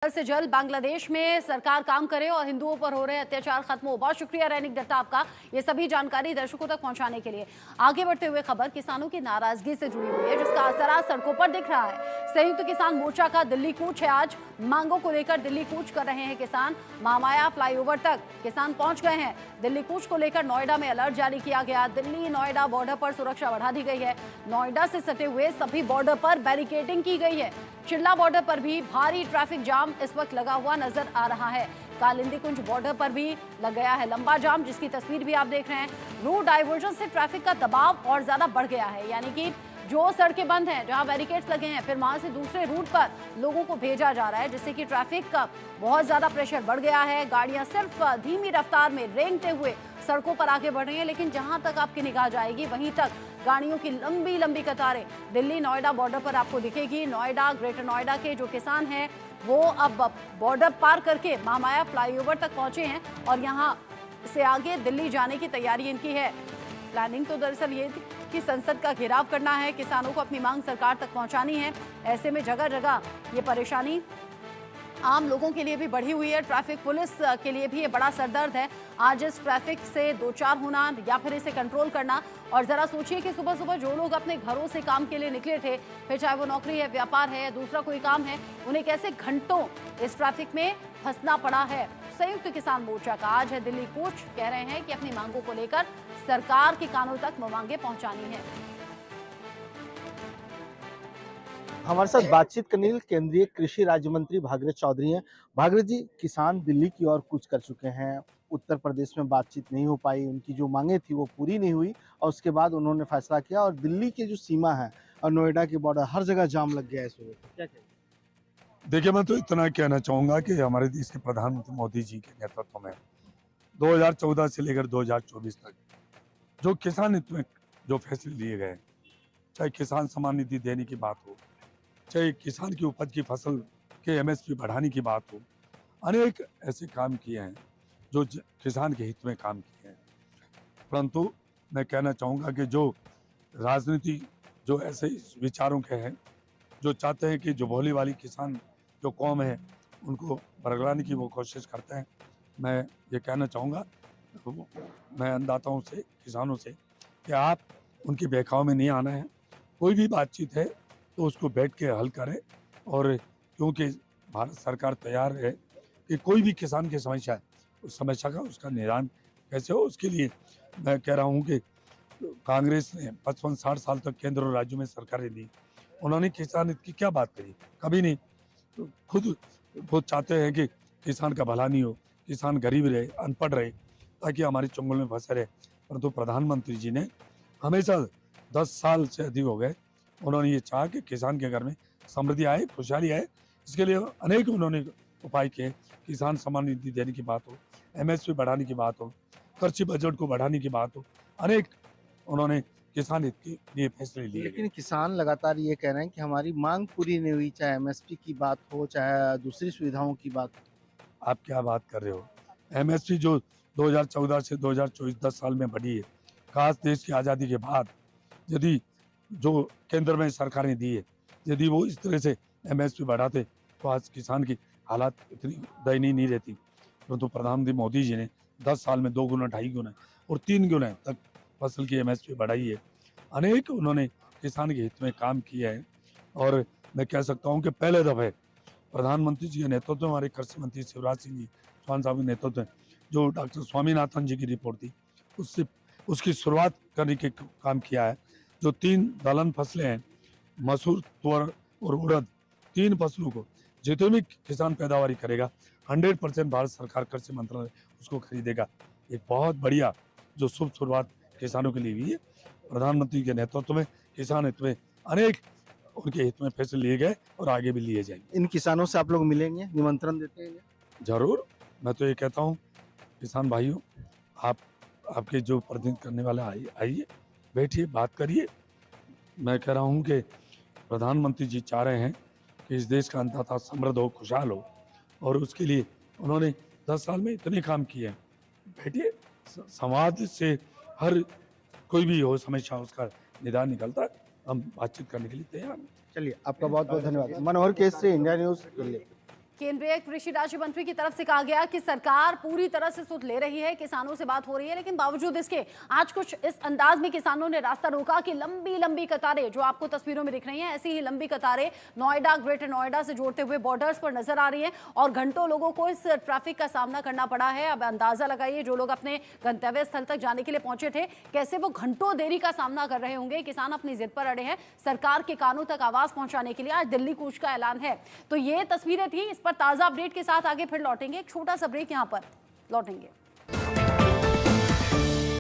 जल्द से जल्द बांग्लादेश में सरकार काम करे और हिंदुओं पर हो रहे अत्याचार खत्म हो। बहुत शुक्रिया रैनिक दत्ता आपका ये सभी जानकारी दर्शकों तक पहुंचाने के लिए। आगे बढ़ते हुए खबर किसानों की नाराजगी से जुड़ी हुई है, जिसका असर आज सड़कों पर दिख रहा है। संयुक्त किसान मोर्चा का दिल्ली कूच है। आज मांगों को लेकर दिल्ली कूच कर रहे हैं किसान। महामाया फ्लाईओवर तक किसान पहुंच गए हैं। दिल्ली कूच को लेकर नोएडा में अलर्ट जारी किया गया। दिल्ली नोएडा बॉर्डर पर सुरक्षा बढ़ा दी गई है। नोएडा से सटे हुए सभी बॉर्डर पर बैरिकेडिंग की गई है। चिल्ला बॉर्डर पर भी भारी ट्रैफिक जाम इस वक्त लगा हुआ नजर आ रहा है। कालिंदी कुंज बॉर्डर पर भी लग गया है लंबा जाम, जिसकी तस्वीर भी आप देख रहे हैं। रूट डाइवर्जन से ट्रैफिक का दबाव और ज्यादा बढ़ गया है, यानी कि जो सड़कें बंद हैं, जहां बैरिकेड्स लगे हैं, फिर वहां से दूसरे रूट पर लोगों को भेजा जा रहा है, जिससे कि ट्रैफिक का बहुत ज्यादा प्रेशर बढ़ गया है। गाड़ियां सिर्फ धीमी रफ्तार में रेंगते हुए सड़कों पर आगे बढ़ रही हैं, लेकिन जहां तक आपकी निगाह जाएगी वहीं तक गाड़ियों की लंबी लंबी कतारें दिल्ली नोएडा बॉर्डर पर आपको दिखेगी। नोएडा, ग्रेटर नोएडा के जो किसान हैं वो अब बॉर्डर पार करके महामाया फ्लाईओवर तक पहुंचे हैं और यहां से आगे दिल्ली जाने की तैयारी इनकी है। प्लानिंग तो दरअसल ये थी कि संसद का घेराव करना है, किसानों को अपनी मांग सरकार तक पहुंचानी है। ऐसे में जगह जगह ये परेशानी आम लोगों के लिए भी बढ़ी हुई है। ट्रैफिक पुलिस के लिए भी ये बड़ा सरदर्द है। आज इस ट्रैफिक से दो चार होना या फिर इसे कंट्रोल करना। और जरा सोचिए कि सुबह सुबह जो लोग अपने घरों से काम के लिए निकले थे, फिर चाहे वो नौकरी है, व्यापार है या दूसरा कोई काम है, उन्हें कैसे घंटों इस ट्रैफिक में फंसना पड़ा है। संयुक्त किसान मोर्चा का आज है दिल्ली कूच। कह रहे हैं कि अपनी मांगों को लेकर सरकार के कानों तक मांगे पहुंचानी है। हमारे साथ बातचीत करने के लिए केंद्रीय कृषि राज्य मंत्री भागीरथ चौधरी हैं। भागीरथ जी, किसान दिल्ली की ओर कूच कर चुके हैं। उत्तर प्रदेश में बातचीत नहीं हो पाई, उनकी जो मांगे थी वो पूरी नहीं हुई और उसके बाद उन्होंने फैसला किया और दिल्ली की जो सीमा है और नोएडा के बॉर्डर हर जगह जाम लग गया है इस वक्त। क्या कहें? देखिए, मैं तो इतना कहना चाहूँगा कि हमारे देश के प्रधानमंत्री मोदी जी के नेतृत्व में 2014 से लेकर 2024 तक जो किसान हित में जो फैसले लिए गए, चाहे किसान सम्मान निधि देने की बात हो, चाहे किसान की उपज की फसल के एमएसपी बढ़ाने की बात हो, अनेक ऐसे काम किए हैं जो किसान के हित में काम किए हैं। परंतु मैं कहना चाहूँगा कि जो राजनीति जो ऐसे विचारों के हैं, जो चाहते हैं कि जो भोली वाली किसान जो कौम है उनको बरगलाने की वो कोशिश करते हैं। मैं ये कहना चाहूँगा, मैं अन्नदाताओं से, किसानों से, कि आप उनकी बहकाव में नहीं आना है। कोई भी बातचीत है तो उसको बैठ के हल करें, और क्योंकि भारत सरकार तैयार है कि कोई भी किसान की समस्या है, उस समस्या का उसका निदान कैसे हो, उसके लिए मैं कह रहा हूँ कि कांग्रेस ने 55-60 साल तक केंद्र और राज्यों में सरकारें दी, उन्होंने किसान हित की क्या बात करी? कभी नहीं। तो खुद चाहते हैं कि किसान का भला नहीं हो, किसान गरीब रहे, अनपढ़ रहे, ताकि हमारे चंगुल में फंसे रहे। परंतु प्रधानमंत्री जी ने हमेशा 10 साल से अधिक हो गए, उन्होंने ये चाहा कि किसान के घर में समृद्धि आए, खुशहाली आए। इसके लिए अनेक उन्होंने उपाय किए। किसान सम्मान निधि देने की बात हो, एमएसपी बढ़ाने की बात हो, कृषि बजट को बढ़ाने की बात हो, अनेक उन्होंने किसान हित के लिए फैसले लिए। लेकिन किसान लगातार ये कह रहे हैं कि हमारी मांग पूरी नहीं हुई, चाहे एमएसपी की बात हो, चाहे दूसरी सुविधाओं की बात हो। आप क्या बात कर रहे हो? एमएसपी जो 2014 से 2024 10 साल में बढ़ी है, खास देश की आज़ादी के बाद, यदि जो केंद्र में सरकारें दी है, यदि वो इस तरह से एमएसपी बढ़ाते तो आज किसान की हालात इतनी दयनीय नहीं रहती। परंतु प्रधानमंत्री मोदी जी ने 10 साल में 2 गुना, 2.5 गुना और 3 गुना तक फसल की एमएसपी बढ़ाई है। अनेक उन्होंने किसान के हित में काम किया है, और मैं कह सकता हूँ कि पहले दफे प्रधानमंत्री जी के नेतृत्व में हमारे कृषि मंत्री शिवराज सिंह जी चौहान साहब के नेतृत्व में जो डॉक्टर स्वामीनाथन जी की रिपोर्ट थी, उससे उसकी शुरुआत करने के काम किया है। जो 3 दलहन फसलें हैं, मसूर, तुअर और उड़द, 3 फसलों को जितने भी किसान पैदावारी करेगा, 100% भारत सरकार कृषि मंत्रालय उसको खरीदेगा। एक बहुत बढ़िया जो शुभ शुरुआत किसानों के लिए हुई है। प्रधानमंत्री के नेतृत्व में किसान हित में अनेक उनके हित में फैसले लिए गए और आगे भी लिए जाएंगे। इन किसानों से आप लोग मिलेंगे, निमंत्रण देते हैं? जरूर। मैं तो ये कहता हूँ, किसान भाइयों, आपके जो प्रतिनिधित्व करने वाले आइए, बैठिए, बात करिए। मैं कह रहा हूँ कि प्रधानमंत्री जी चाह रहे हैं कि इस देश का अन्नदाता समृद्ध हो, खुशहाल हो, और उसके लिए उन्होंने 10 साल में इतने काम किए हैं। बैठिए, समाज से हर कोई भी हो समस्या, उसका निदान निकलता है। हम बातचीत करने के लिए तैयार हैं। चलिए, आपका बहुत बहुत धन्यवाद। मनोहर केसरी, इंडिया न्यूज, दिल्ली। केंद्रीय कृषि राज्य मंत्री की तरफ से कहा गया कि सरकार पूरी तरह से सुध ले रही है, किसानों से बात हो रही है, लेकिन बावजूद इसके आज कुछ इस अंदाज में किसानों ने रास्ता रोका कि लंबी लंबी कतारें जो आपको तस्वीरों में दिख रही हैं, ऐसी ही लंबी कतारें नोएडा, ग्रेटर नोएडा से जोड़ते हुए बॉर्डर्स पर नजर आ रही है और घंटों लोगों को इस ट्रैफिक का सामना करना पड़ा है। अब अंदाजा लगाइए, जो लोग अपने गंतव्य स्थल तक जाने के लिए पहुंचे थे, कैसे वो घंटों देरी का सामना कर रहे होंगे। किसान अपनी जिद पर अड़े हैं सरकार के कानों तक आवाज पहुंचाने के लिए। आज दिल्ली कूच का ऐलान है। तो ये तस्वीरें थी, इस पर ताजा अपडेट के साथ आगे फिर लौटेंगे। एक छोटा सा ब्रेक, यहां पर लौटेंगे।